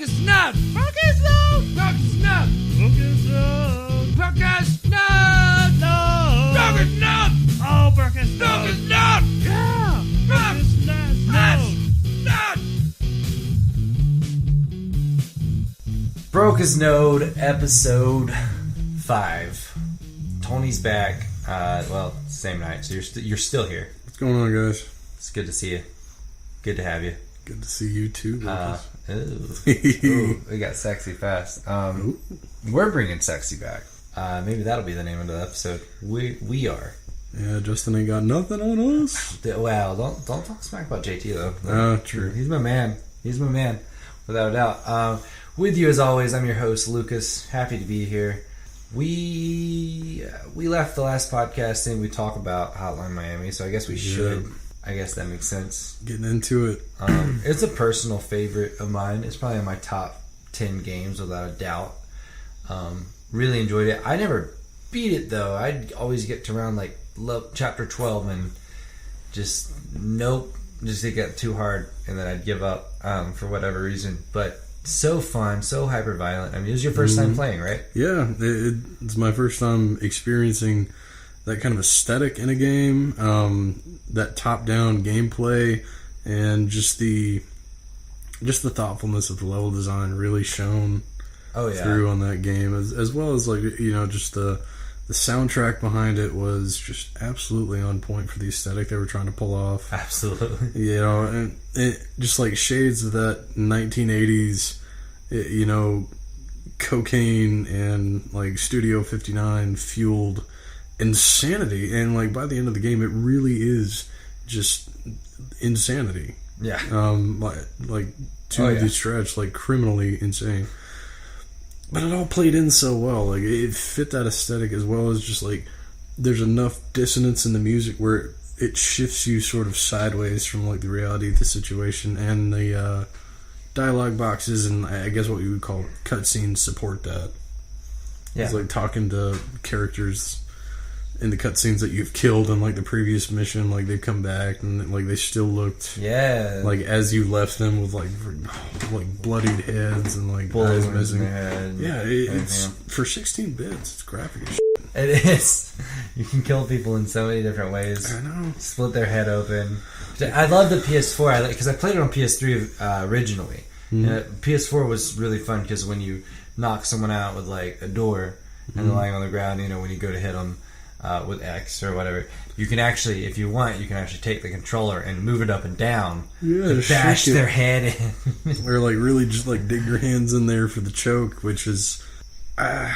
Broke.as.node. Broke.as.node. Broke.as.node. Broke.as.node. Broke.as.node. No. Broke.as.node. Oh, Broke.as.node. Broke.as.node. Yeah. Broke.as.node. Broke.as.node, episode 5. Tony's back. Well, same night, so you're still here. What's going on, guys? It's good to see you. Good to have you. Good to see you too, Lucas. Ooh, we got sexy fast. We're bringing sexy back. Maybe that'll be the name of the episode. We are. Yeah, Justin ain't got nothing on us. Well, don't talk smack about JT though. True. He's my man. Without a doubt. With you as always, I'm your host Lucas. Happy to be here. We left the last podcast and we talk about Hotline Miami, so I guess we should. I guess that makes sense. Getting into it. It's a personal favorite of mine. It's probably in my top 10 games without a doubt. Really enjoyed it. I never beat it though. I'd always get to around like chapter 12 and just it got too hard and then I'd give up for whatever reason. But so fun, so hyper violent. I mean, it was your first time playing, right? Yeah, it's my first time experiencing that kind of aesthetic in a game, that top-down gameplay, and just the thoughtfulness of the level design really shone through on that game, as well as just the soundtrack behind it was just absolutely on point for the aesthetic they were trying to pull off. Absolutely. And it just like shades of that 1980s, cocaine and like Studio 59 fueled insanity. And like by the end of the game, it really is just insanity. Yeah. Like to the stretch, like criminally insane. But it all played in so well. Like it fit that aesthetic as well as just like there's enough dissonance in the music where it shifts you sort of sideways from like the reality of the situation, and the dialogue boxes and I guess what you would call cutscenes support that. Yeah. It's like talking to characters in the cutscenes that you've killed in like the previous mission, like they come back and like they still looked like as you left them with like bloodied heads and like eyes missing. Yeah, it's for 16 bits. It's graphic as shit. It is. You can kill people in so many different ways. I know. Split their head open. I love the PS4 because I played it on PS3 originally. PS4 was really fun because when you knock someone out with like a door and they're lying on the ground, when you go to hit them with X or whatever, you can actually, if you want, you can actually take the controller and move it up and down to bash their head in. Or like really just like dig your hands in there for the choke, which is I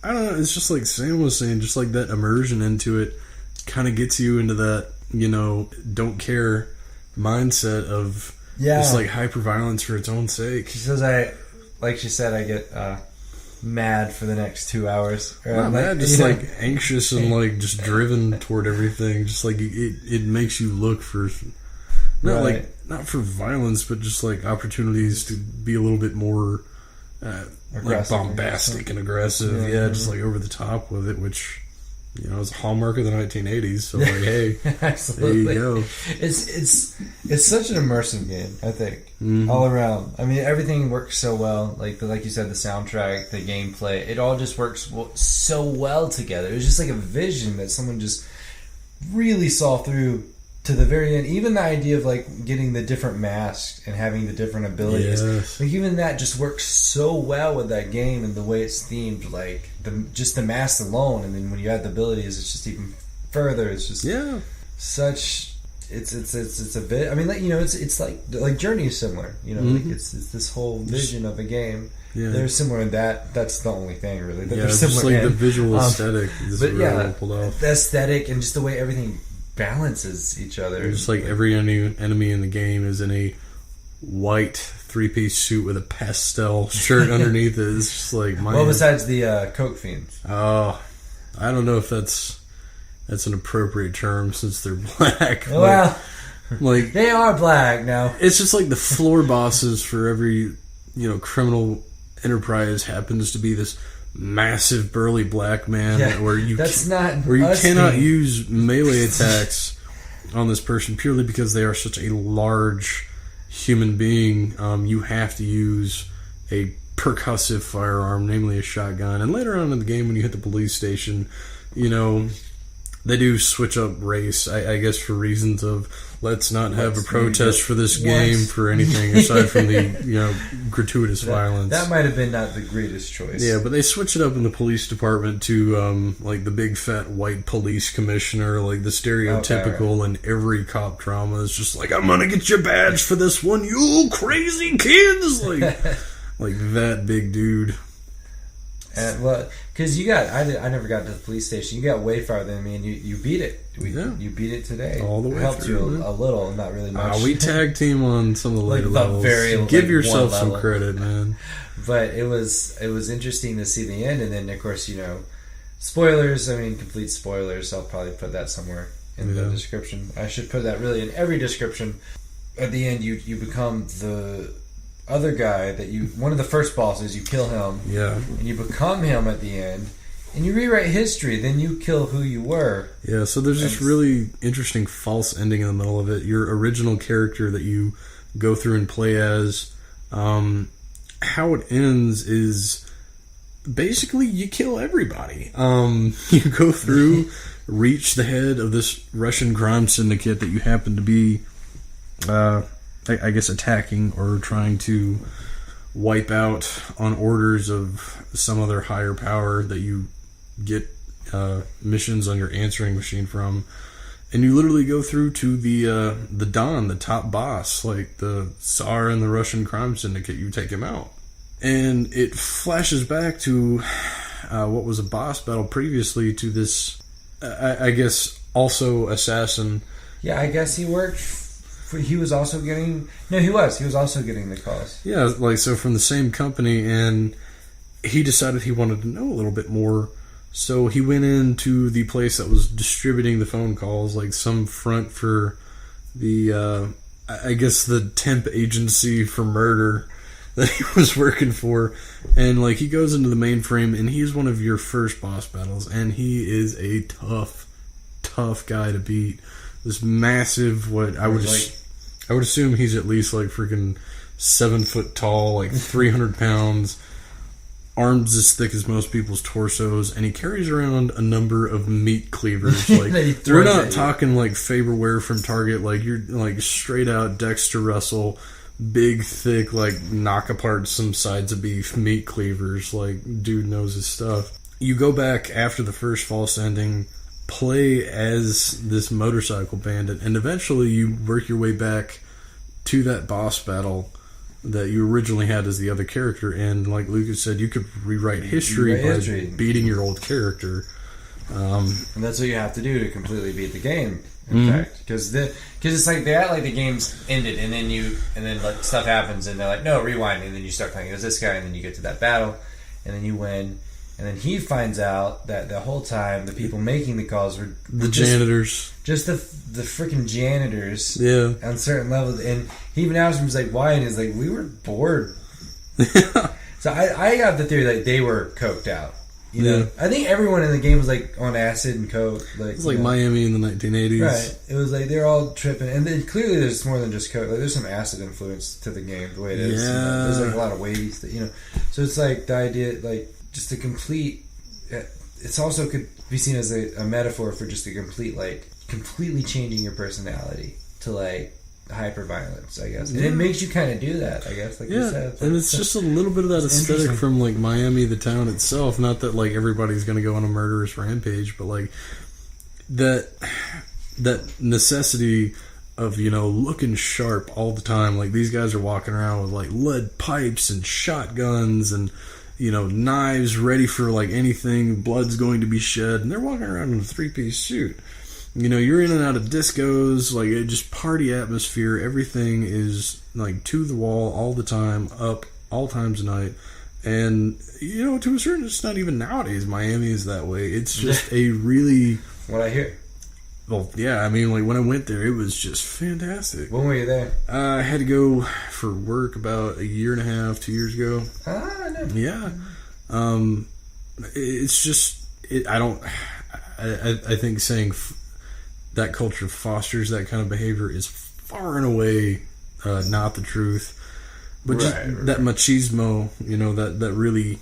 don't know, it's just like Sam was saying, just like that immersion into it kind of gets you into that don't care mindset of just like hyper violence for its own sake. She says I get mad for the next 2 hours. Not mad, just like anxious and like just driven toward everything. Just like it makes you look for not for violence, but just like opportunities to be a little bit more like bombastic and aggressive. Yeah, just like over the top with it, which is a hallmark of the 1980s. So like, hey, absolutely, there you go. It's such an immersive game, I think, all around. I mean, everything works so well. Like you said, the soundtrack, the gameplay, it all just works so well together. It was just like a vision that someone just really saw through to the very end. Even the idea of like getting the different masks and having the different abilities, like even that just works so well with that game and the way it's themed. Like just the masks alone, and then when you add the abilities, it's just even further. It's just such. It's a bit. I mean, like it's like Journey is similar. Like it's this whole vision of a game. Yeah. They're similar in that. That's the only thing really. They're similar just like the visual aesthetic. But really pulled off. The aesthetic and just the way everything balances each other. Just like every enemy in the game is in a white 3-piece suit with a pastel shirt underneath it. It's just like besides the coke fiends. Oh, I don't know if that's an appropriate term since they're black. Well, like they are black now. It's just like the floor bosses for every criminal enterprise happens to be this massive burly black man where you cannot use melee attacks on this person purely because they are such a large human being. You have to use a percussive firearm, namely a shotgun. And later on in the game, when you hit the police station, you know, they do switch up race, I guess, for reasons of let's not have a protest for this game for anything aside from the, you know, gratuitous violence. That might have been not the greatest choice. Yeah, but they switch it up in the police department to like the big fat white police commissioner, like the stereotypical in every cop drama is just like, I'm gonna get your badge for this one, you crazy kids, like like that big dude. And well, because I never got to the police station. You got way farther than me, and you beat it. You beat it today. All the way helped through, you a little, not really much. We tag team on some of the later levels. Give yourself some credit, man. But it was interesting to see the end, and then of course, you know, spoilers. I mean, complete spoilers. I'll probably put that somewhere in the description. I should put that really in every description. At the end, you become the other guy one of the first bosses. You kill him, and you become him at the end, and you rewrite history. Then you kill who you were. Yeah, so there's this really interesting false ending in the middle of it. Your original character that you go through and play as, how it ends is basically you kill everybody. You go through, reach the head of this Russian crime syndicate that you happen to be I guess attacking or trying to wipe out on orders of some other higher power that you get missions on your answering machine from, and you literally go through to the Don, the top boss, like the Tsar in the Russian crime syndicate. You take him out, and it flashes back to what was a boss battle previously to this, I guess, also assassin. Yeah, I guess he worked. He was also getting... No, he was also getting the calls. Yeah, like, so from the same company, and he decided he wanted to know a little bit more, so he went into the place that was distributing the phone calls, like some front for the, I guess, the temp agency for murder that he was working for, and, like, he goes into the mainframe, and he's one of your first boss battles, and he is a tough guy to beat. This massive, I would assume he's at least like freaking 7 foot tall, like 300 pounds, arms as thick as most people's torsos, and he carries around a number of meat cleavers. Like we're not talking like Faberware from Target, like you're like straight out Dexter Russell, big, thick, like knock apart some sides of beef meat cleavers. Like dude knows his stuff. You go back after the first false ending, play as this motorcycle bandit, and eventually you work your way back to that boss battle that you originally had as the other character, and like Lucas said, you could rewrite history by beating your old character. And that's what you have to do to completely beat the game, in fact, because it's like they act like the game's ended, and then like stuff happens, and they're like, no, rewind, and then you start playing as this guy, and then you get to that battle, and then you win. And then he finds out that the whole time the people making the calls were the janitors. Just the freaking janitors. Yeah. On certain levels. And he even asked him, he's like, why? And he's like, we were bored. So I got the theory that they were coked out. You know? I think everyone in the game was like on acid and coke. Like, it was like Miami in the 1980s. Right. It was like they're all tripping. And then clearly there's more than just coke. Like there's some acid influence to the game, the way it is. Yeah. You know? There's like a lot of weighties that, you know. So it's like the idea, like, just a complete... It's also could be seen as a metaphor for just a complete, like, completely changing your personality to, like, hyper-violence, I guess. And it makes you kind of do that, I guess, like you said. And it's just a little bit of that aesthetic from, like, Miami, the town itself. Not that, like, everybody's going to go on a murderous rampage, but, like, that necessity of, you know, looking sharp all the time. Like, these guys are walking around with, like, lead pipes and shotguns and... you know, knives ready for like anything, blood's going to be shed, and they're walking around in a 3-piece suit. You know, you're in and out of discos, like it just party atmosphere. Everything is like to the wall all the time, up all times of night. And you know, to a certain extent, not even nowadays, Miami is that way. It's just a really what I hear. Well, yeah, I mean, like when I went there, it was just fantastic. When were you there? I had to go for work about 1.5 years, 2 years ago. Ah, no. Yeah. It's just, I think saying that culture fosters that kind of behavior is far and away not the truth. But just that machismo, that really,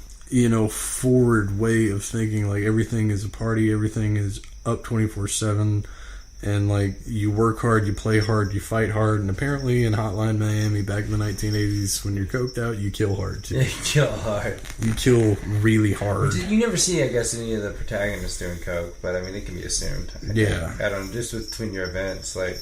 forward way of thinking, like everything is a party, everything is up 24/7, and like you work hard, you play hard, you fight hard, and apparently in Hotline Miami back in the 1980s, when you're coked out, you kill hard too. You kill hard. You kill really hard. You never see, I guess, any of the protagonists doing coke, but I mean, it can be assumed. I don't know, just between your events, like.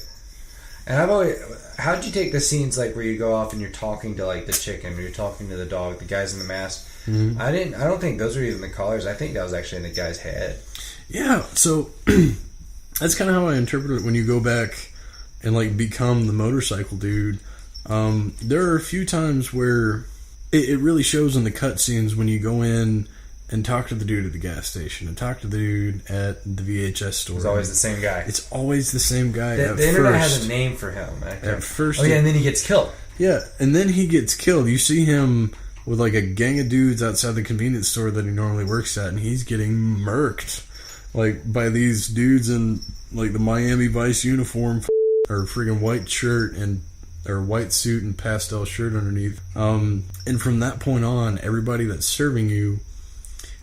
And I've always, how'd you take the scenes like where you go off and you're talking to like the chicken, or you're talking to the dog, the guys in the mask? Mm-hmm. I don't think those were even the callers. I think that was actually in the guy's head. Yeah, so that's kind of how I interpret it when you go back and like become the motorcycle dude. There are a few times where it really shows in the cutscenes when you go in and talk to the dude at the gas station and talk to the dude at the VHS store. It's always the same guy. It's always the same guy. The internet has a name for him. At first. Oh, yeah, and then he gets killed. Yeah, and then he gets killed. You see him with like a gang of dudes outside the convenience store that he normally works at, and he's getting murked like by these dudes in like the Miami Vice uniform or friggin' white shirt or white suit and pastel shirt underneath. And from that point on, everybody that's serving you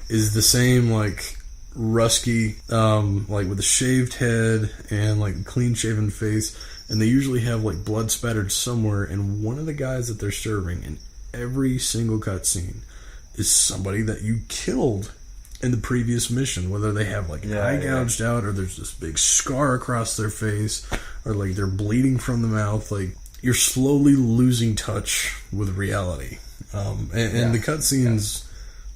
is the same, like rusky, like with a shaved head and like a clean shaven face, and they usually have like blood spattered somewhere, and one of the guys that they're serving in every single cutscene is somebody that you killed in the previous mission, whether they have like an eye gouged out, or there's this big scar across their face, or like they're bleeding from the mouth. Like, you're slowly losing touch with reality, and the cutscenes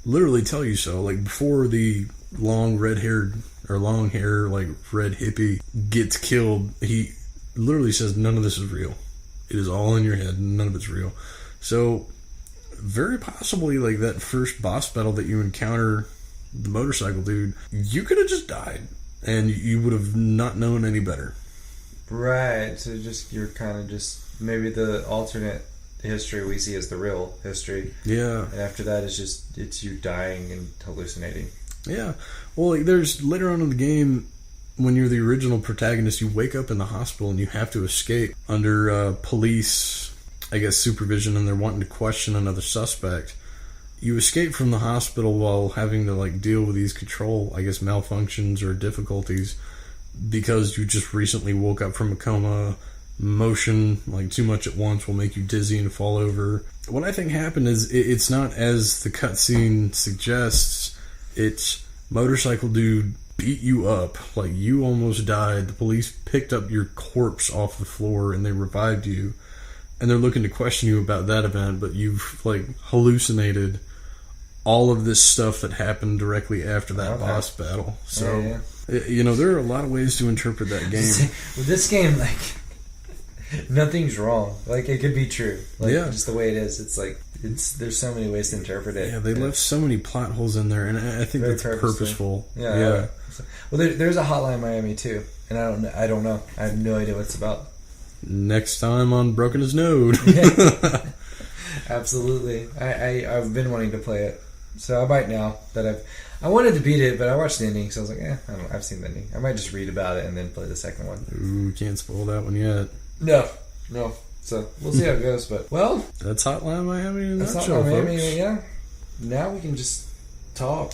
literally tell you so. Like, before the long hair like red hippie gets killed, he literally says none of this is real. It is all in your head. None of it's real. So very possibly, like, that first boss battle that you encounter the motorcycle dude, you could have just died and you would have not known any better. Right. So just, you're kind of just, maybe the alternate history we see as the real history. Yeah. And after that, it's you dying and hallucinating. Yeah. Well, like, there's later on in the game, when you're the original protagonist, you wake up in the hospital and you have to escape under police, I guess, supervision, and they're wanting to question another suspect. You escape from the hospital while having to like deal with these control, I guess, malfunctions or difficulties, because you just recently woke up from a coma. Motion, like too much at once, will make you dizzy and fall over. What I think happened is it's not as the cutscene suggests. It's motorcycle dude beat you up, like you almost died. The police picked up your corpse off the floor and they revived you, and they're looking to question you about that event, but you've like hallucinated all of this stuff that happened directly after that boss battle. So there are a lot of ways to interpret that game. With this game, like, nothing's wrong. Like, it could be true. Like, just the way it is. It's like, there's so many ways to interpret it. Yeah, they left so many plot holes in there, and I think that's purposeful. Yeah. Well, there's a Hotline Miami too, and I don't know. I have no idea what it's about. Next time on Broke.as.node. Absolutely. I've been wanting to play it, so I might now that I wanted to beat it, but I watched the ending, so I was like, I don't know. I've seen the ending. I might just read about it and then play the second one. Ooh, can't spoil that one yet. No. So we'll see how it goes. But that's Hotline Miami in a nutshell, Hotline Miami, folks. yeah. Now we can just talk.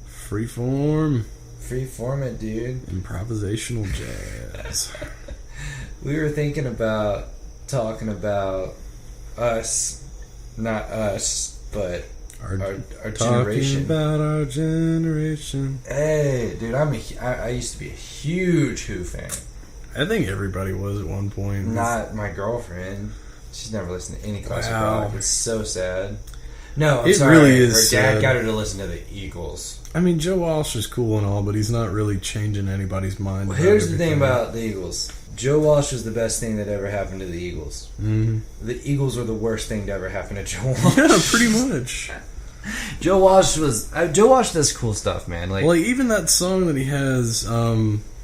Freeform it, dude. Improvisational jazz. We were thinking about talking about us, not us, but our generation. Talking about our generation. Hey, dude, I used to be a huge Who fan. I think everybody was at one point. Not my girlfriend. She's never listened to any classic rock. It's so sad. No, I'm it sorry. Really is. Her dad sad. got her to listen to the Eagles. I mean, Joe Walsh is cool and all, but he's not really changing anybody's mind. Well, here's the thing about the Eagles. Joe Walsh was the best thing that ever happened to the Eagles. Mm-hmm. The Eagles were the worst thing to ever happen to Joe Walsh. Yeah, pretty much. Joe Walsh does cool stuff, man. Like, well, even that song that he has,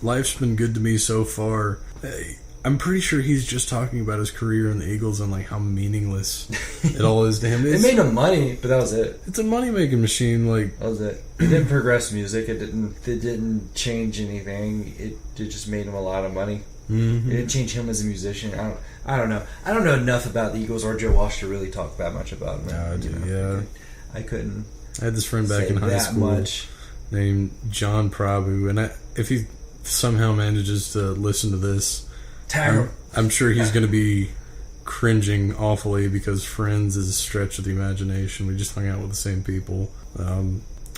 Life's Been Good to Me So Far, I'm pretty sure he's just talking about his career in the Eagles and like how meaningless it all is to him. It made him money, but that was it. It's a money-making machine. Like, that was it. It didn't progress music. It didn't change anything. It just made him a lot of money. Mm-hmm. It didn't change him as a musician. I don't know. I don't know enough about the Eagles or Joe Walsh to really talk that much about them. No, dude, yeah. I couldn't. I had this friend back say in high that school much. named John Prabhu, and if he somehow manages to listen to this, I'm sure he's going to be cringing awfully because Friends is a stretch of the imagination. We just hung out with the same people.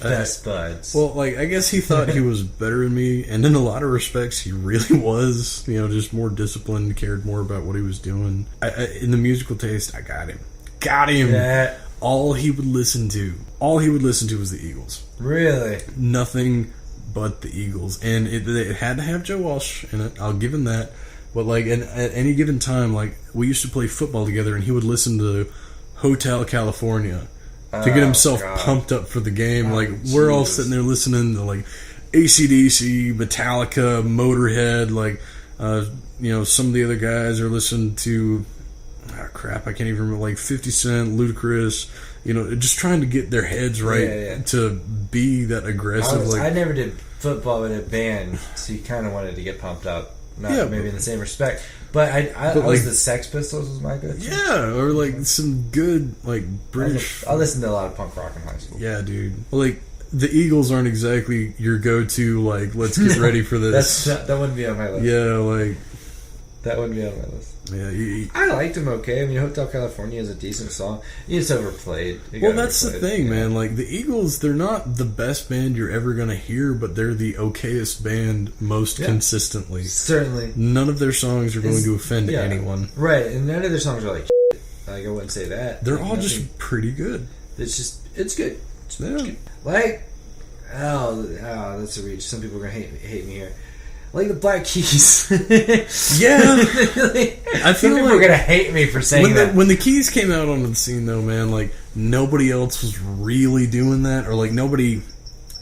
Best buds. Well, like, I guess he thought he was better than me, and in a lot of respects, he really was. You know, just more disciplined, cared more about what he was doing. In the musical taste, I got him. Got him. Yeah. All he would listen to was the Eagles. Really? Nothing but the Eagles, and it had to have Joe Walsh in it. I'll give him that. But like at any given time, like we used to play football together, and he would listen to Hotel California to get himself pumped up for the game. Like we're all sitting there listening to like AC/DC, Metallica, Motorhead. Like some of the other guys are listening to I can't even remember, like 50 Cent, Ludacris. Just trying to get their heads right to be that aggressive. I never did football with a band, so you kind of wanted to get pumped up. Not maybe in the same respect, but I was the Sex Pistols was my good. Yeah, or like some good like British. I listened to a lot of punk rock in high school. Yeah, dude. Like the Eagles aren't exactly your go-to. Like let's get ready for this. That wouldn't be on my list. Yeah, like that wouldn't be on my list. Yeah, I liked him okay. I mean, Hotel California is a decent song. It's overplayed. Well, that's the thing, man. Like, the Eagles, they're not the best band you're ever going to hear, but they're the okayest band most consistently. Certainly. None of their songs are going to offend anyone. Right, and none of their songs are like shit. Like, I wouldn't say that. They're all just pretty good. It's good. It's good. Like, that's a reach. Some people are going to hate me here. Like the Black Keys. Yeah. I feel like people are going to hate me for saying that. When the Keys came out onto the scene, though, man, like, nobody else was really doing that. Or, like, nobody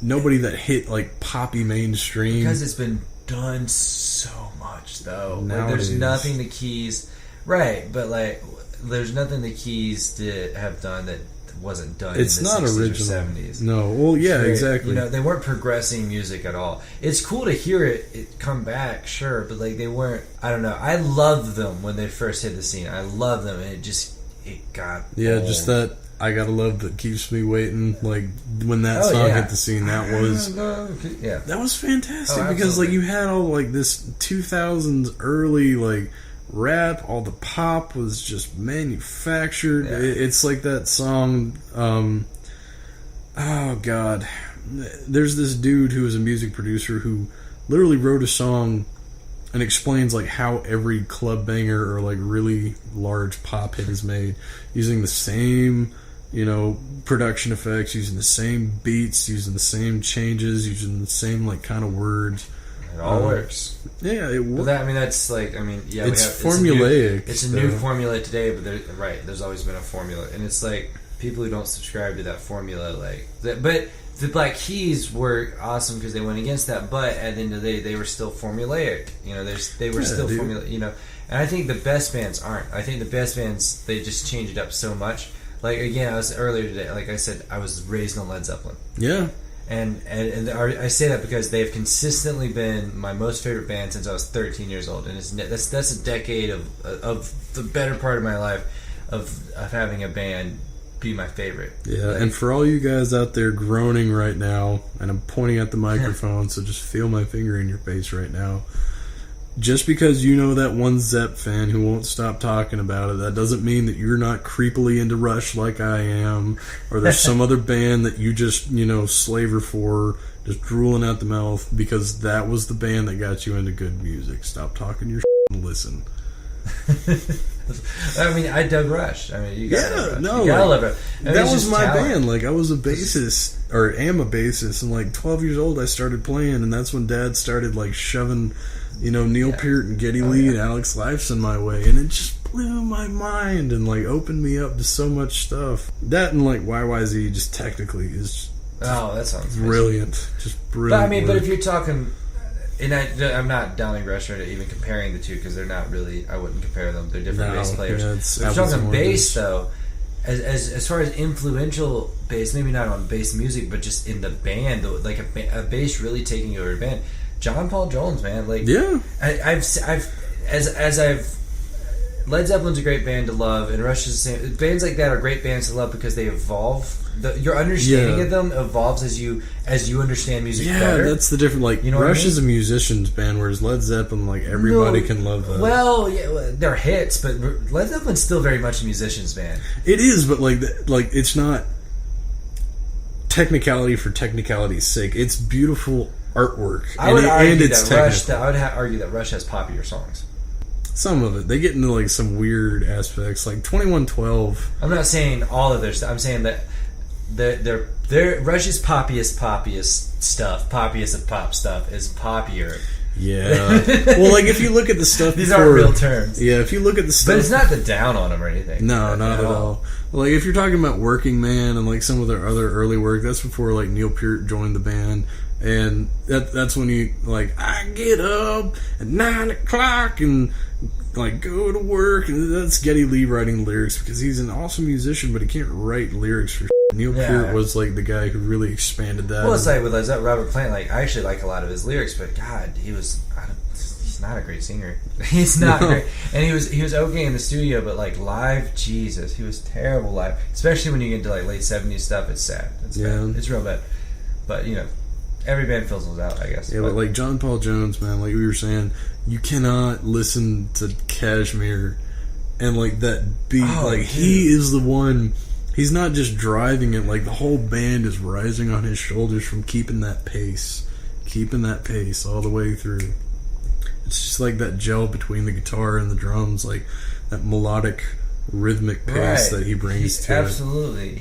that hit, like, poppy mainstream. Because it's been done so much, though. Like, there's Nowadays. nothing the Keys... Right, but, like, there's nothing the Keys have done that wasn't done it's in the not 60s original. or 70s. No, well, yeah, exactly. They weren't progressing music at all. It's cool to hear it come back, sure, but like they weren't. I don't know. I loved them when they first hit the scene. I loved them, and it got old. Just that I Gotta Love That Keeps Me Waiting. Like when that song hit the scene, that was fantastic because like you had all like this 2000s early like rap, all the pop was just manufactured. It's like that song, oh god, there's this dude who is a music producer who literally wrote a song and explains like how every club banger or like really large pop hit is made using the same production effects, using the same beats, using the same changes, using the same like kind of words. It all works. Yeah, it works. That's like, it's formulaic. It's a new formula today, but there's always been a formula, and it's like people who don't subscribe to that formula, like that. But the Black Keys were awesome because they went against that. But at the end of the day, they were still formulaic. They were still formula. And I think the best bands aren't. I think the best bands they just change it up so much. Like again, I was earlier today. Like I said, I was raised on Led Zeppelin. Yeah. And I say that because they have consistently been my most favorite band since I was 13 years old, and that's a decade of the better part of my life of having a band be my favorite. Yeah, and for all you guys out there groaning right now, and I'm pointing at the microphone, so just feel my finger in your face right now. Just because you know that one Zepp fan who won't stop talking about it, that doesn't mean that you're not creepily into Rush like I am, or there's some other band that you just, slaver for, just drooling out the mouth, because that was the band that got you into good music. Stop talking your shit and listen. I mean, I dug Rush. I mean, you gotta love Rush. That was my band. Like, I was a bassist, or am a bassist, and like 12 years old I started playing, and that's when Dad started like shoving Neil Peart and Geddy Lee and Alex Lifeson my way, and it just blew my mind and like opened me up to so much stuff. That and like YYZ just technically is that sounds brilliant, just brilliant. But if you're talking, and I'm not downing Rush or even comparing the two because they're not really. I wouldn't compare them. They're different bass players. If you're talking bass though, as far as influential bass, maybe not on bass music, but just in the band, like a bass really taking over a band. John Paul Jones, man, like I've Led Zeppelin's a great band to love, and Rush is the same. Bands like that are great bands to love because they evolve. Your understanding of them evolves as you understand music better. That's the difference. Like, Rush is a musician's band, whereas Led Zeppelin, like, everybody can love that. Well, yeah, they're hits, but Led Zeppelin's still very much a musician's band. It is, but like it's not technicality for technicality's sake. It's beautiful artwork. I would argue that Rush has poppier songs. Some of it. They get into like some weird aspects, like 2112. I'm not saying all of their stuff. I'm saying that their Rush's poppiest stuff, poppiest of pop stuff, is poppier. Yeah. Well, like, if you look at the stuff these aren't real terms. Yeah, if you look at the stuff... But it's not the down on them or anything. No, not at all. Like, if you're talking about Working Man and, like, some of their other early work, that's before, like, Neil Peart joined the band. And that's when you, like, I get up at 9 o'clock and, like, go to work. And that's Geddy Lee writing lyrics because he's an awesome musician, but he can't write lyrics for Neil Peart was, like, the guy who really expanded that. Well, it's like with Robert Plant, like, I actually like a lot of his lyrics, but God, he's not a great singer. He's not great. And he was okay in the studio, but, like, live, Jesus, he was terrible live. Especially when you get into, like, late 70s stuff, it's sad. It's bad. It's real bad. But, you know, every band fizzles out, I guess. Yeah, but like John Paul Jones, man, like we were saying, you cannot listen to Kashmir and, like, that beat. He is the one... He's not just driving it, like, the whole band is rising on his shoulders from keeping that pace all the way through. It's just like that gel between the guitar and the drums, like that melodic, rhythmic pace that he brings to absolutely.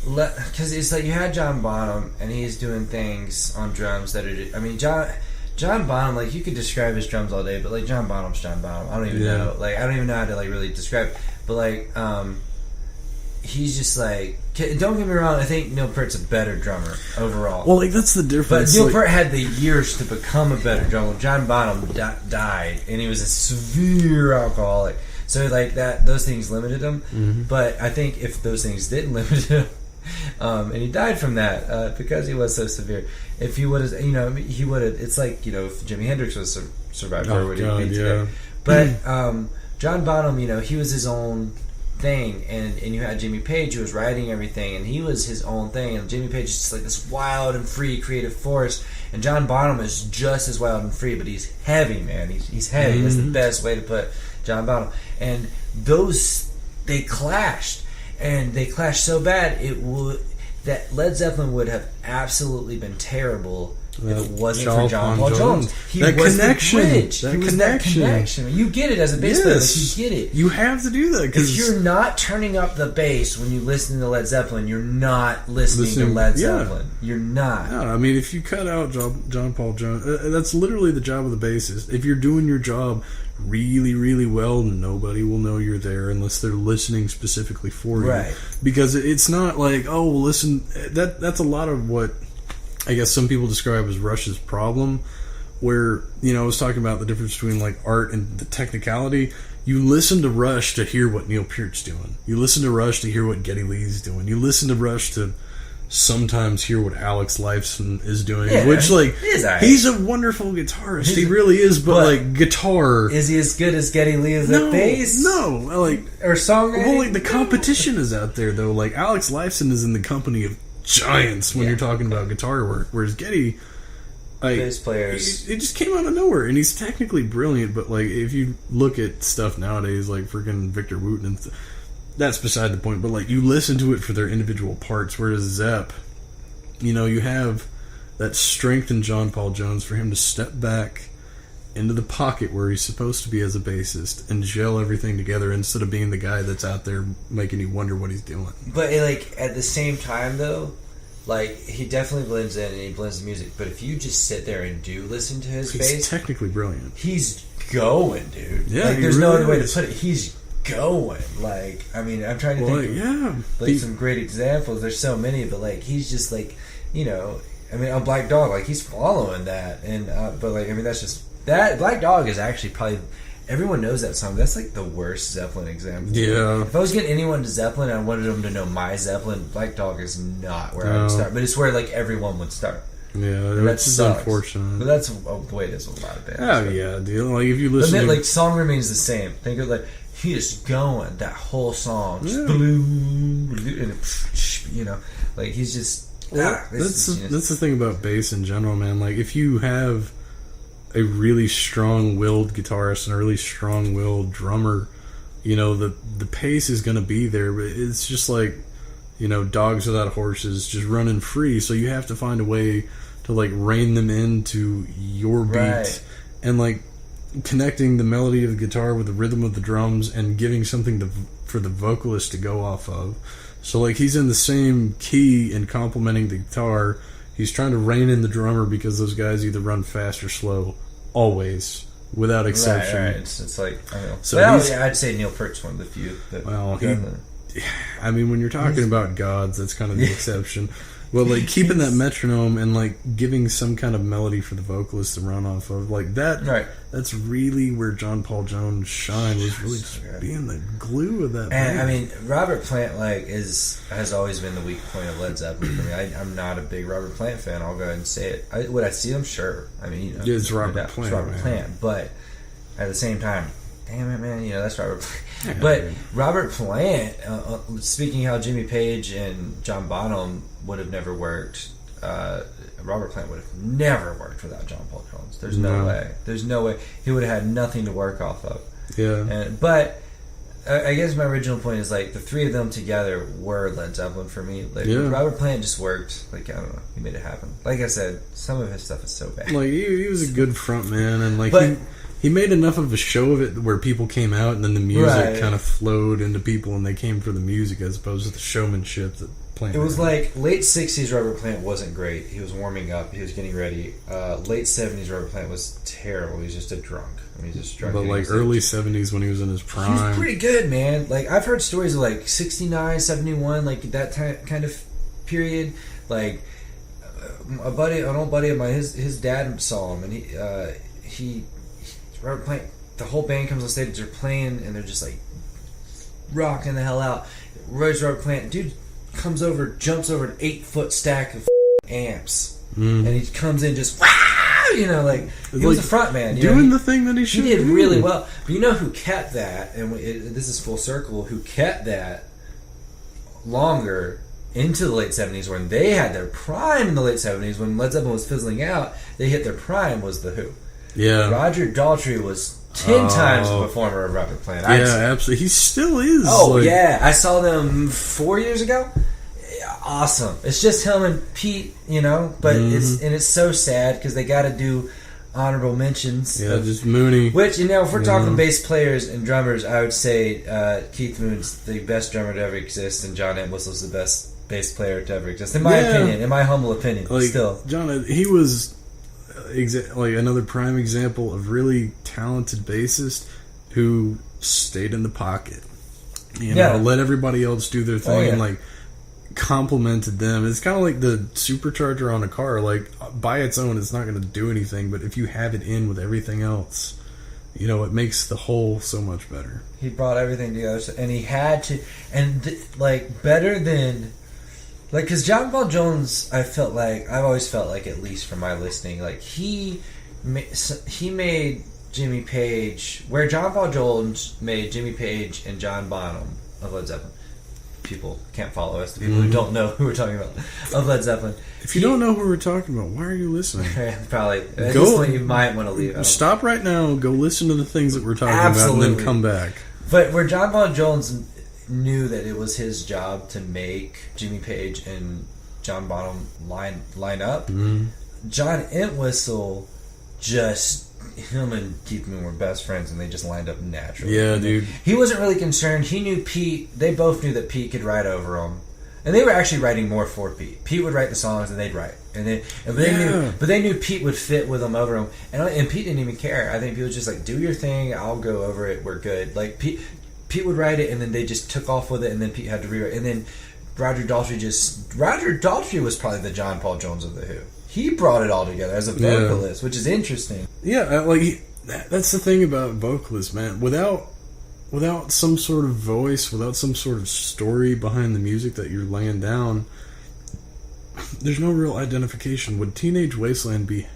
Because it's like you had John Bonham, and he's doing things on drums that are... I mean, John Bonham, like, you could describe his drums all day, but, like, John Bonham's John Bonham. I don't even know. Like, I don't even know how to, like, really describe it. But, like, he's just like... Don't get me wrong, I think Neil Peart's a better drummer overall. Well, like, that's the difference. But Neil Peart had the years to become a better drummer. John Bonham died, and he was a severe alcoholic. So, like, those things limited him. Mm-hmm. But I think if those things didn't limit him, and he died from that because he was so severe. If he would have, he would have... It's like, if Jimi Hendrix was survived, where would he be today? But John Bonham, he was his own thing, and you had Jimmy Page who was writing everything, and he was his own thing, and Jimmy Page is just like this wild and free creative force, and John Bonham is just as wild and free, but he's heavy, man. He's heavy. That's the best way to put John Bonham. And they clashed, and they clashed so bad that Led Zeppelin would have absolutely been terrible if it wasn't for John Paul Jones. He was the bridge. He was that connection. You get it as a bass player. Like, you get it. You have to do that. If you're not turning up the bass when you listen to Led Zeppelin, you're not listening to Led Zeppelin. You're not. No, I mean, if you cut out John Paul Jones, that's literally the job of the bassist. If you're doing your job really, really well, nobody will know you're there unless they're listening specifically for you. Right. Because it's not like, oh, well, listen, that's a lot of what I guess some people describe as Rush's problem, where, I was talking about the difference between, like, art and the technicality. You listen to Rush to hear what Neil Peart's doing. You listen to Rush to hear what Geddy Lee's doing. You listen to Rush to sometimes hear what Alex Lifeson is doing, which, like, he's a wonderful guitarist. He really is, but like, guitar... Is he as good as Geddy Lee as at bass? No, like... Or songwriting? Well, like, the competition is out there, though. Like, Alex Lifeson is in the company of giants when you're talking about guitar work, whereas Geddy... Like, bass players... It just came out of nowhere, and he's technically brilliant, but, like, if you look at stuff nowadays, like, freaking Victor Wooten and that's beside the point, but, like, you listen to it for their individual parts, whereas Zepp, you have that strength in John Paul Jones for him to step back into the pocket where he's supposed to be as a bassist and gel everything together instead of being the guy that's out there making you wonder what he's doing. But, like, at the same time, though, like, he definitely blends in and he blends the music, but if you just sit there and do listen to his bass... He's technically brilliant. He's going, dude. Yeah, like, there's no other way to put it. He's going. Like, I mean, I'm trying to think of some great examples. There's so many, but, like, he's just, like, I mean, on Black Dog, like, he's following that, and but, like, I mean, that's just that Black Dog is actually probably, everyone knows that song. That's, like, the worst Zeppelin example. Yeah. If I was getting anyone to Zeppelin and I wanted them to know my Zeppelin, Black Dog is not where I would start, but it's where, like, everyone would start. Yeah, And that it's just sucks. unfortunate. But that's the way it is with a lot of bands. Oh so. yeah, dude. Like if you But listen then, to like, song remains the same. Think of like he is going that whole song, just Yeah. boom, and you know, like he's just. that's the thing about bass in general, man. Like if you have a really strong-willed guitarist and a really strong-willed drummer, you know, the pace is going to be there, but it's just like, you know, dogs without horses just running free. So you have to find a way to like rein them into your beat, Right. and like connecting the melody of the guitar with the rhythm of the drums and giving something for the vocalist to go off of. So like he's in the same key and complementing the guitar. He's trying to rein in the drummer because those guys either run fast or slow, always, without exception. Right. It's like, I don't know. So Well, he's- yeah, I'd say Neil Peart's one of the few. That Well, done I mean, when you're talking about gods, that's kind of the exception. Well, like keeping that metronome and like giving some kind of melody for the vocalist to run off of, like that. Right. That's really where John Paul Jones shined, was really just being the glue of that. And band. I mean, Robert Plant has always been the weak point of Led Zeppelin for me. I'm not a big Robert Plant fan. I'll go ahead and say it. Would I see him? Sure. I mean, you know, Yeah, it's Robert no doubt, Plant, It's Robert man. Plant, but at the same time, damn it, man, you know that's Robert Plant. Yeah, But dude. Robert Plant, speaking how Jimmy Page and John Bonham would have never worked. Robert Plant would have never worked without John Paul Jones. There's no way. There's no way. He would have had nothing to work off of. yeah, But I guess my original point is like the three of them together were Led Zeppelin for me. Like Yeah. Robert Plant just worked. Like I don't know, he made it happen. Like I said, some of his stuff is so bad. like he was a good front man, and like But- he made enough of a show of it where people came out, and then the music Right. kind of flowed into people, and they came for the music as opposed to the showmanship that Plant. It was had. like late '60s Robert Plant wasn't great. He was warming up. He was getting ready. Late '70s Robert Plant was terrible. He was just a drunk. I mean, just drunk. But getting like on stage. early '70s when he was in his He was prime. pretty good, man. Like I've heard stories of like '69, '71, like that kind of period. Like an old buddy of mine, his dad saw him, and he Robert Plant. The whole band comes on stage, they're playing, and they're just like rocking the hell out. Robert Plant, dude, comes over, jumps over an 8-foot stack of amps, and he comes in just wow, you know, like he was Like, a front man, you doing know, the thing that he he should did do. really well. But you know who kept that, and this is full circle, who kept that longer into the late 70s when they had their prime in the late 70s, when Led Zeppelin was fizzling out, they hit their prime, was The Who. Yeah, Roger Daltrey was 10 times the performer of Robert Plant. yeah, absolutely. He still is. Oh, like, yeah. I saw them 4 years ago. Awesome. It's just him and Pete, you know, but it's so sad because they got to do honorable mentions. yeah, just Mooney. Which, you know, if we're talking bass players and drummers, I would say Keith Moon's the best drummer to ever exist, and John Entwistle's the best bass player to ever exist. In my opinion, in my humble opinion, Like still. John, he was like another prime example of really talented bassist who stayed in the pocket. You know, Yeah. let everybody else do their thing, Oh, yeah. and like complimented them. It's kind of like the supercharger on a car. Like by its own, it's not going to do anything, but if you have it in with everything else, you know, it makes the whole so much better. He brought everything together, and he had to, and like better than, like, because John Paul Jones, I've always felt like, at least from my listening, like he made Jimmy Page where John Paul Jones made Jimmy Page and John Bonham of Led Zeppelin. People can't follow us. The people who don't know who we're talking about of Led Zeppelin. If you don't know who we're talking about, why are you listening? Probably at Go- this point you might want to leave. I don't know. Stop right now, go listen to the things that we're talking about, and Absolutely. then come back. But where John Paul Jones knew that it was his job to make Jimmy Page and John Bonham line up, John Entwistle him and Keith Moon were best friends, and they just lined up naturally. Yeah, And dude. He wasn't really concerned. He knew Pete. They both knew that Pete could write over him, and they were actually writing more for Pete. Pete would write the songs, and they'd write. But they knew Pete would fit with them over him, and Pete didn't even care. I think Pete was just like, "Do your thing. I'll go over it. We're good." Like Pete would write it, and then they just took off with it, and then Pete had to rewrite. And then Roger Daltrey was probably the John Paul Jones of the Who. He brought it all together as a vocalist, which is interesting. Yeah, that's the thing about vocalists, man. Without some sort of voice, without some sort of story behind the music that you're laying down, there's no real identification. Would Teenage Wasteland be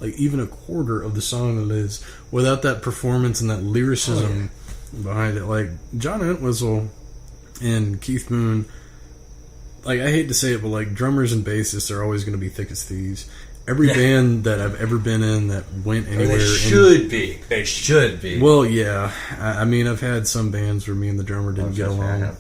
like even a quarter of the song that it is without that performance and that lyricism behind it? Like John Entwistle and Keith Moon, like, I hate to say it, but like drummers and bassists are always going to be thick as thieves. Every band that I've ever been in that went anywhere, They should be. Well, yeah. I mean, I've had some bands where me and the drummer didn't get along.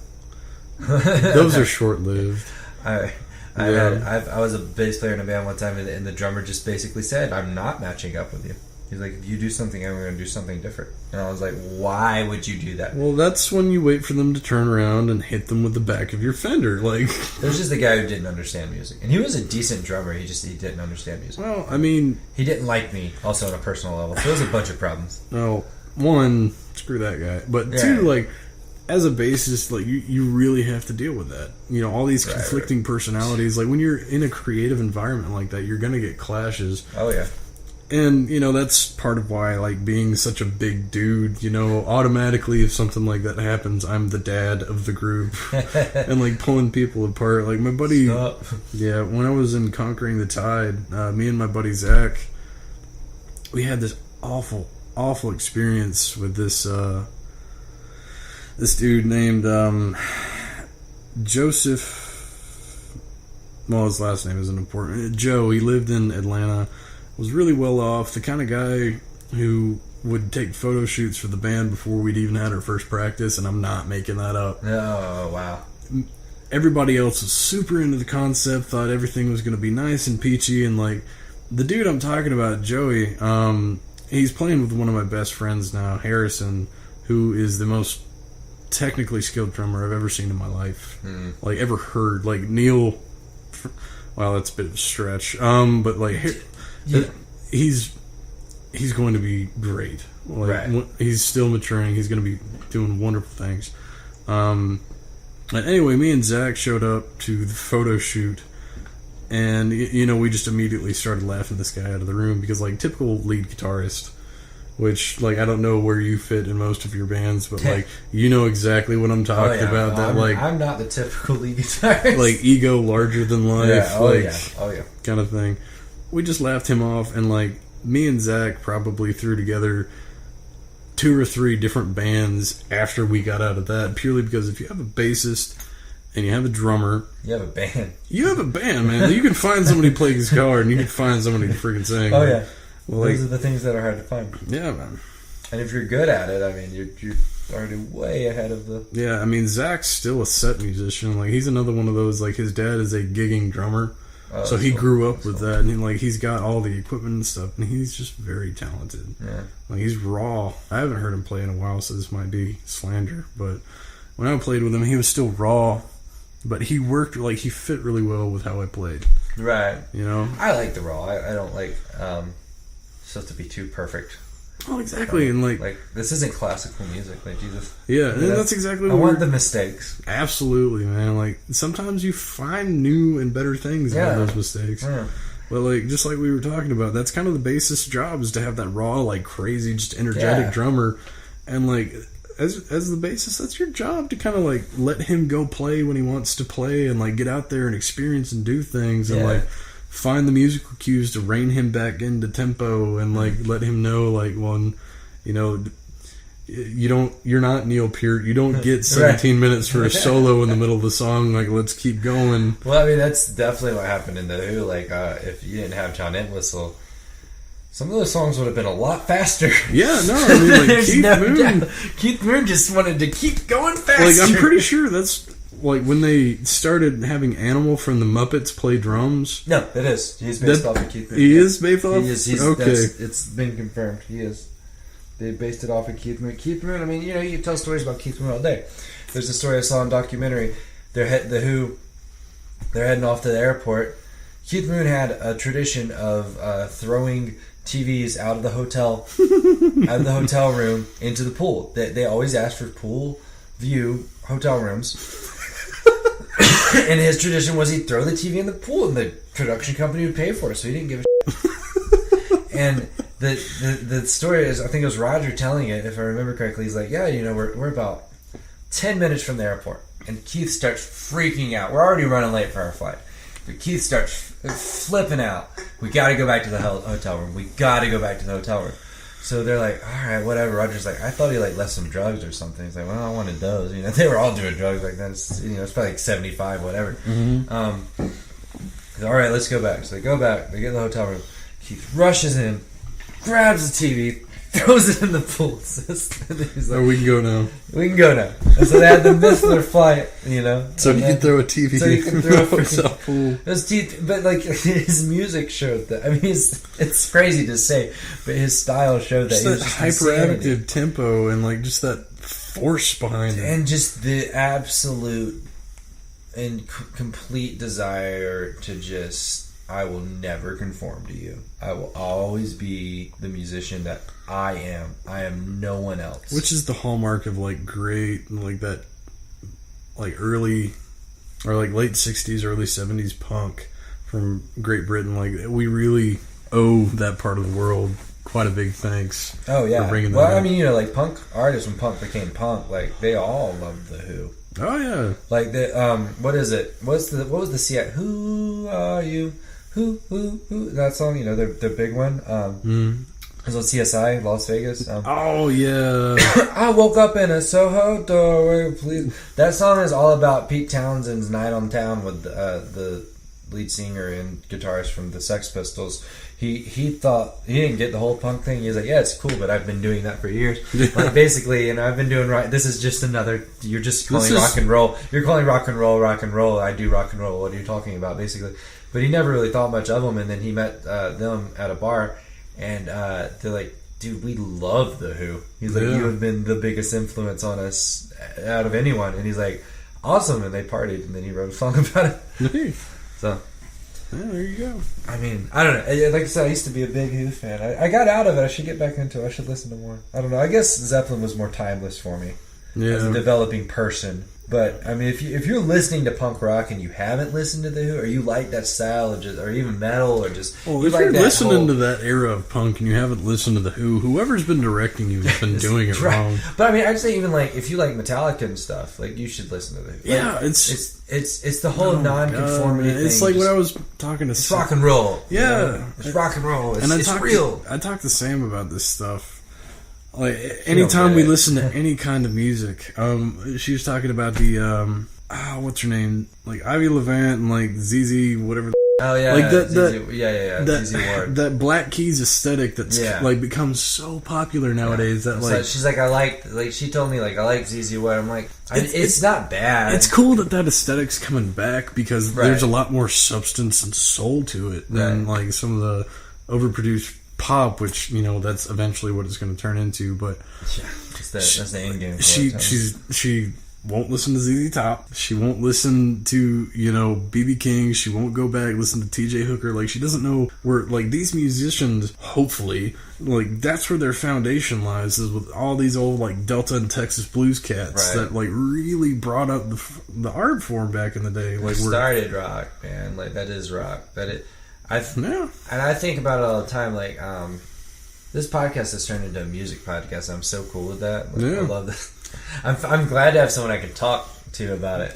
Those are short-lived. I was a bass player in a band one time, and the drummer just basically said, "I'm not matching up with you." He's like, "If you do something, I'm going to do something different." And I was like, "Why would you do that?" Well, that's when you wait for them to turn around and hit them with the back of your fender. Like, there's just a guy who didn't understand music, and he was a decent drummer. He didn't understand music. Well, I mean, he didn't like me, also on a personal level. So there was a bunch of problems. No, one, screw that guy, but two, like, as a bassist, like, you really have to deal with that. You know, all these conflicting personalities. Like, when you're in a creative environment like that, you're going to get clashes. Oh, yeah. And, you know, that's part of why, like, being such a big dude, you know, automatically if something like that happens, I'm the dad of the group. And, like, pulling people apart. Like, my buddy... Stop. Yeah, when I was in Conquering the Tide, me and my buddy Zach, we had this awful experience with this dude named Joseph. Well, his last name isn't important. Joe. He lived in Atlanta. Was really well off. The kind of guy who would take photo shoots for the band before we'd even had our first practice, and I'm not making that up. Oh, wow. Everybody else was super into the concept, thought everything was going to be nice and peachy, and like the dude I'm talking about, Joey, he's playing with one of my best friends now, Harrison, who is the most technically skilled drummer I've ever seen in my life. Like, ever heard. Like, Neil, well, that's a bit of a stretch, but like he's going to be great. Like, he's still maturing. He's going to be doing wonderful things. But anyway, me and Zach showed up to the photo shoot, and you know, we just immediately started laughing this guy out of the room because, like, typical lead guitarist, which, like, I don't know where you fit in most of your bands, but like, you know exactly what I'm talking about. That I'm not the typical lead guitarist. Like, ego larger than life, oh yeah, kind of thing. We just laughed him off, and like, me and Zach probably threw together 2 or 3 different bands after we got out of that, purely because if you have a bassist and you have a drummer, you have a band. You have a band, man. You can find somebody to play guitar, and you can find somebody to freaking sing. Oh yeah, well, those are the things that are hard to find. Yeah, man. And if you're good at it, I mean, you're already way ahead of the. Yeah, I mean, Zach's still a set musician. Like, he's another one of those. Like, his dad is a gigging drummer. So he grew up with that, and he's got all the equipment and stuff, and he's just very talented. Yeah. Like, he's raw. I haven't heard him play in a while, so this might be slander, but when I played with him, he was still raw, but he worked, like, he fit really well with how I played. Right. You know? I like the raw. I don't like stuff to be too perfect. Oh, exactly, and like this isn't classical music, like Jesus. Yeah, and that's exactly what I want the mistakes. Absolutely, man. Like, sometimes you find new and better things out of those mistakes. Yeah. But like, just like we were talking about, that's kind of the bassist job, is to have that raw, like, crazy, just energetic drummer, and like, as the bassist, that's your job to kind of like let him go play when he wants to play, and like get out there and experience and do things, and like find the musical cues to rein him back into tempo, and like let him know, like, when, you know, you're not Neil Peart. You don't get 17 minutes for a solo in the middle of the song. Like, let's keep going. Well, I mean, that's definitely what happened in The Who. Like, if you didn't have John Entwistle, some of those songs would have been a lot faster. Yeah, no, I mean, like, Keith Moon just wanted to keep going faster. Like, I'm pretty sure that's like when they started having Animal from the Muppets play drums. No, it is. He's based off of Keith Moon. He is based off? He is. Okay. It's been confirmed. He is. They based it off of Keith Moon. Keith Moon, I mean, you know, you can tell stories about Keith Moon all day. There's a story I saw in a documentary. The Who, they're heading off to the airport. Keith Moon had a tradition of throwing TVs out of the hotel room into the pool. They always asked for pool view hotel rooms. And his tradition was he'd throw the TV in the pool, and the production company would pay for it, so he didn't give a shit. And the story is, I think it was Roger telling it, if I remember correctly. He's like, yeah, you know, we're about 10 minutes from the airport, and Keith starts freaking out. We're already running late for our flight. Keith starts flipping out. We got to go back to the hotel room. We got to go back to the hotel room. So they're like, all right, whatever. Roger's like, I thought he like left some drugs or something. He's like, well, I wanted those. You know, they were all doing drugs like that. It's, you know, it's probably like 75, whatever. All right, let's go back. So they go back. They get in the hotel room. Keith rushes in, grabs the TV, throws it in the pool. He's like, we can go now. We can go now. And so they had to miss their flight, you know. So you can throw a TV. So you can throw a hotel pool. But like his music showed that. I mean, it's crazy to say, but his style showed that. Just that hyperactive tempo and like just that force behind it, and just the absolute and complete desire to just. I will never conform to you. I will always be the musician that I am. I am no one else. Which is the hallmark of like great, like that, like early or like late 60s, early 70s punk from Great Britain. Like we really owe that part of the world quite a big thanks. Oh yeah. For bringing that well, in. I mean, you know, like punk artists when punk became punk, like they all loved the Who. Oh yeah. Like the what is it? What was the CI? Who are you? Who? That song, you know, the big one. It was on CSI, Las Vegas. Oh yeah. I woke up in a Soho doorway, please. That song is all about Pete Townshend's Night on Town with the lead singer and guitarist from the Sex Pistols. He thought he didn't get the whole punk thing. He was like, yeah, it's cool, but I've been doing that for years. Like basically, you know, I've been doing this is just another. You're just calling rock and roll. You're calling rock and roll. I do rock and roll. What are you talking about, basically? But he never really thought much of them. And then he met them at a bar, and they're like, dude, we love the Who. He's like, you have been the biggest influence on us out of anyone. And he's like, awesome. And they partied, and then he wrote a song about it. So. Yeah, there you go. I mean, I don't know. Like I said, I used to be a big Who fan. I got out of it. I should get back into it. I should listen to more. I don't know. I guess Zeppelin was more timeless for me as a developing person. But I mean, if you're listening to punk rock and you haven't listened to the Who, or you like that style, or even metal, or just if you're listening to that era of punk and you haven't listened to the Who, whoever's been directing you has been doing it wrong. But I mean, I'd say even like if you like Metallica and stuff, like you should listen to the Who. Yeah, like, it's the whole non-conformity thing. It's like when I was talking to it's rock and roll. Yeah, you know? It's rock and roll. It's real. I talked to Sam about this stuff. Like anytime we listen to any kind of music, she was talking about the what's her name, like Ivy Levant and like ZZ whatever. Oh yeah, like that, ZZ Ward. That Black Keys aesthetic that's like becomes so popular nowadays. That like she's like she told me like I like ZZ Ward. I'm like it's not bad. It's cool that aesthetic's coming back because there's a lot more substance and soul to it than like some of the overproduced pop, which you know that's eventually what it's going to turn into. But that's the end game. She won't listen to ZZ Top. She won't listen to BB King. She won't go back listen to T.J. Hooker. Like she doesn't know where like these musicians. Hopefully, like that's where their foundation lies is with all these old like Delta and Texas blues cats that like really brought up the art form back in the day. Like started rock, man. Like that is rock. And I think about it all the time. Like, this podcast has turned into a music podcast. I'm so cool with that. Like, I love this. I'm glad to have someone I can talk to about it.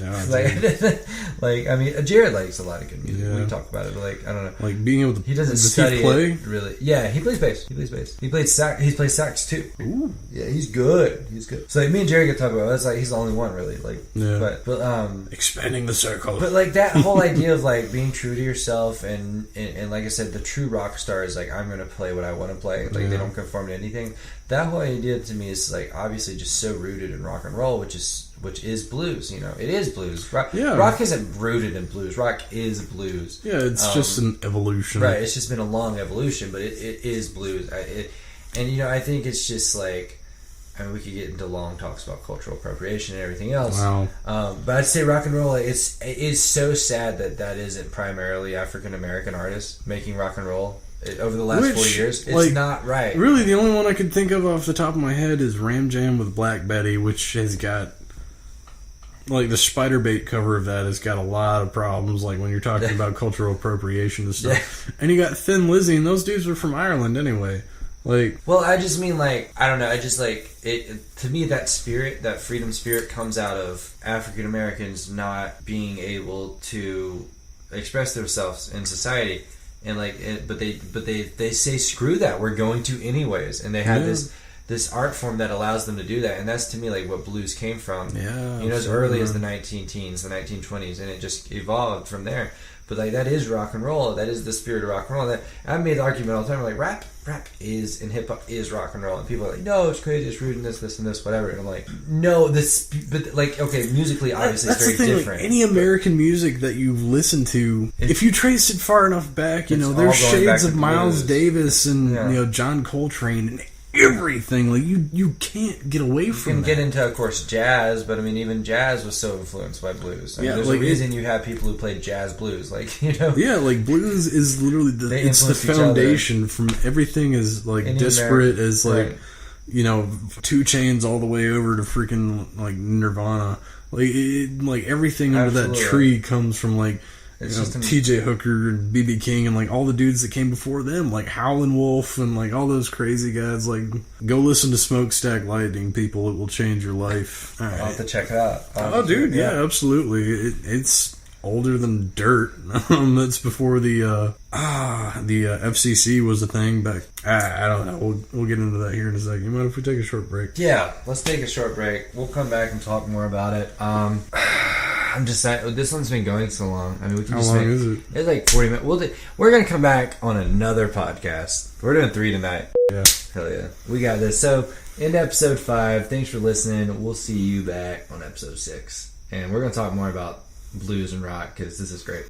Like I mean, Jared likes a lot of good music. We talk about it, but like I don't know, like being able to. He doesn't study it really. Yeah, he plays bass. He plays sax. He plays sax too. Ooh, yeah, he's good. So like, me and Jared can talk about it. That's like he's the only one really. Like, but expanding the circle. But like that whole idea of like being true to yourself and like I said, the true rock star is like I'm gonna play what I want to play. Like they don't conform to anything. That whole idea to me is like obviously just so rooted in rock and roll, which is blues. You know, it is blues. Rock isn't rooted in blues. Rock is blues. Yeah, it's just an evolution. Right, it's just been a long evolution, but it is blues. And you know, I think it's just like, I mean, we could get into long talks about cultural appropriation and everything else. Wow. But I'd say rock and roll, it is so sad that isn't primarily African American artists making rock and roll. Over the last 40 years, it's not right. Really, the only one I could think of off the top of my head is Ram Jam with Black Betty, which has got like the Spider Bait cover of that has got a lot of problems. Like when you're talking about cultural appropriation and stuff, and you got Thin Lizzy, and those dudes were from Ireland anyway. Like, well, I just mean like I don't know. I just like it. To me, that spirit, that freedom spirit, comes out of African Americans not being able to express themselves in society, and like, but they say screw that, we're going to anyways, and they have this art form that allows them to do that, and that's to me like what blues came from. Yeah, as early as the 19-teens, the 1920s, and it just evolved from there. But like that is rock and roll. That is the spirit of rock and roll. That I made the argument all the time. Like rap is and hip hop is rock and roll, and people are like, no, it's crazy, it's rude, and this and this, whatever. And I'm like, no, but like, okay, musically, obviously, that's it's very the thing, different. Like, any American music that you've listened to, if you trace it far enough back, you know, there's shades of Miles Davis and you know John Coltrane and everything. Like you can't get away from. You can get into, of course, jazz, but I mean, even jazz was so influenced by blues. I mean, there's like, a reason you have people who played jazz blues, like, you know. Yeah, like blues is literally it's the foundation from everything is like disparate as like you know 2 Chainz all the way over to freaking like Nirvana. Like everything under that tree comes from like. T.J. Hooker and B.B. King and like all the dudes that came before them, like Howlin' Wolf and like all those crazy guys. Like, go listen to Smokestack Lightning, people. It will change your life. All right. I'll have to check it out. Oh, dude, yeah, absolutely. It's older than dirt. It's before the FCC was a thing back. I don't know. We'll get into that here in a second. You mind if we take a short break? Yeah, let's take a short break. We'll come back and talk more about it. I'm just saying, this one's been going so long. I mean, we can How long is it? It's like 40 minutes. We're going to come back on another podcast. We're doing 3 tonight. Yeah. Hell yeah. We got this. So, into episode 5. Thanks for listening. We'll see you back on episode 6. And we're going to talk more about blues and rock because this is great.